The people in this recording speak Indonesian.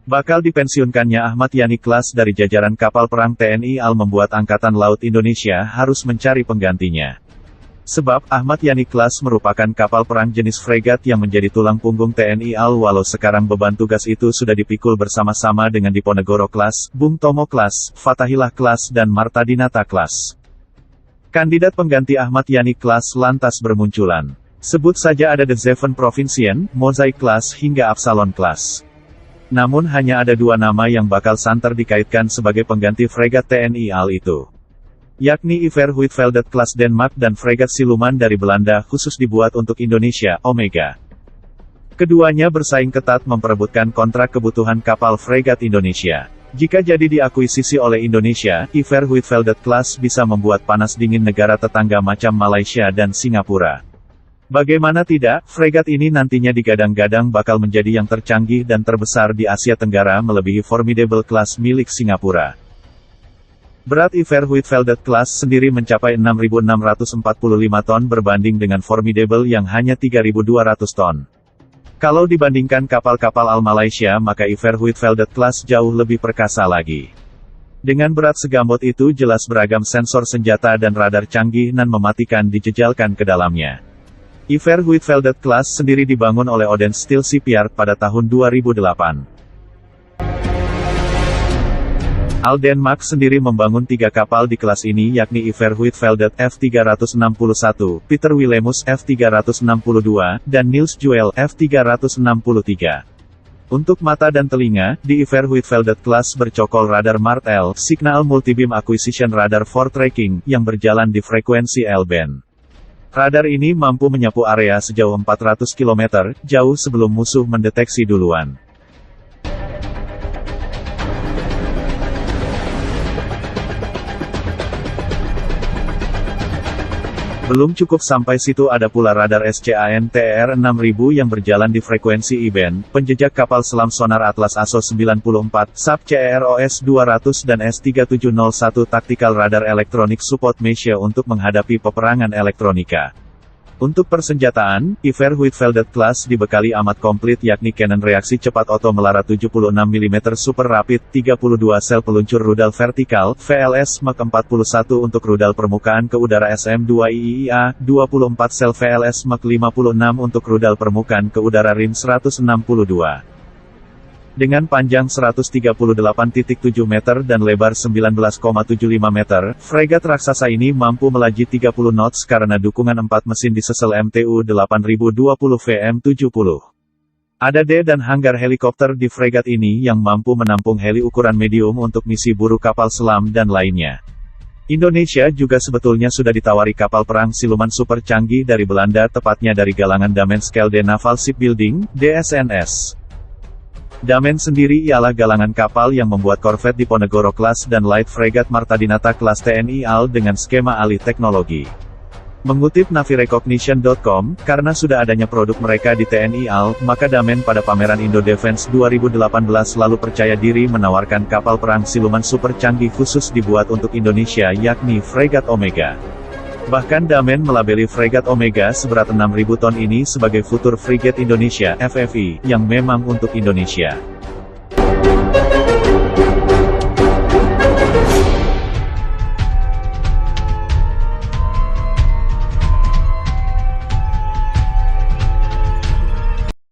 Bakal dipensiunkannya Ahmad Yani Kelas dari jajaran kapal perang TNI AL membuat Angkatan Laut Indonesia harus mencari penggantinya. Sebab, Ahmad Yani Kelas merupakan kapal perang jenis fregat yang menjadi tulang punggung TNI AL walau sekarang beban tugas itu sudah dipikul bersama-sama dengan Diponegoro Kelas, Bung Tomo Kelas, Fatahillah Kelas dan Marta Dinata Kelas. Kandidat pengganti Ahmad Yani Kelas lantas bermunculan. Sebut saja ada The Seven Provincian, Mosaic Kelas hingga Absalon Kelas. Namun hanya ada dua nama yang bakal santer dikaitkan sebagai pengganti fregat TNI AL itu. Yakni Iver Huitfeldt kelas Denmark dan fregat siluman dari Belanda khusus dibuat untuk Indonesia, Omega. Keduanya bersaing ketat memperebutkan kontrak kebutuhan kapal fregat Indonesia. Jika jadi diakuisisi oleh Indonesia, Iver Huitfeldt kelas bisa membuat panas dingin negara tetangga macam Malaysia dan Singapura. Bagaimana tidak, fregat ini nantinya digadang-gadang bakal menjadi yang tercanggih dan terbesar di Asia Tenggara melebihi Formidable Class milik Singapura. Berat Iver Huitfeldt Class sendiri mencapai 6.645 ton berbanding dengan Formidable yang hanya 3.200 ton. Kalau dibandingkan kapal-kapal AL Malaysia maka Iver Huitfeldt Class jauh lebih perkasa lagi. Dengan berat segambot itu jelas beragam sensor senjata dan radar canggih nan mematikan dijejalkan ke dalamnya. Iver Huitfeldt Class sendiri dibangun oleh Odense Steel Shipyard pada tahun 2008. AL Denmark sendiri membangun 3 kapal di kelas ini yakni Iver Huitfeldt F361, Peter Willemus F362, dan Niels Juel F363. Untuk mata dan telinga, di Iver Huitfeldt Class bercokol radar MART-L, Signal Multibeam Acquisition Radar for Tracking, yang berjalan di frekuensi L-band. Radar ini mampu menyapu area sejauh 400 km, jauh sebelum musuh mendeteksi duluan. Belum cukup sampai situ ada pula radar SCAN-TR 6000 yang berjalan di frekuensi I-band, penjejak kapal selam sonar Atlas ASO 94, SAP CEROS 200 dan S3701 Tactical Radar Electronic Support Measure untuk menghadapi peperangan elektronika. Untuk persenjataan, Iver Huitfeldt Class dibekali amat komplit yakni cannon reaksi cepat oto melara 76 mm Super Rapid, 32 sel peluncur rudal vertikal, VLS Mach 41 untuk rudal permukaan ke udara SM-2 IIA, 24 sel VLS Mach 56 untuk rudal permukaan ke udara RIM 162. Dengan panjang 138.7 meter dan lebar 19,75 meter, fregat raksasa ini mampu melaju 30 knots karena dukungan 4 mesin diesel MTU 8020 VM70. Ada D dan hanggar helikopter di fregat ini yang mampu menampung heli ukuran medium untuk misi buru kapal selam dan lainnya. Indonesia juga sebetulnya sudah ditawari kapal perang siluman super canggih dari Belanda tepatnya dari galangan Damen-Schelde Naval Shipbuilding, DSNS. Damen sendiri ialah galangan kapal yang membuat korvet Diponegoro Class dan light frigate Marta Dinata Class TNI AL dengan skema alih teknologi. Mengutip navirecognition.com, karena sudah adanya produk mereka di TNI AL, maka Damen pada pameran Indo Defense 2018 lalu percaya diri menawarkan kapal perang siluman super canggih khusus dibuat untuk Indonesia yakni Fregat Omega. Bahkan Damen melabeli fregat Omega seberat 6.000 ton ini sebagai Future Frigate Indonesia (FFI) yang memang untuk Indonesia.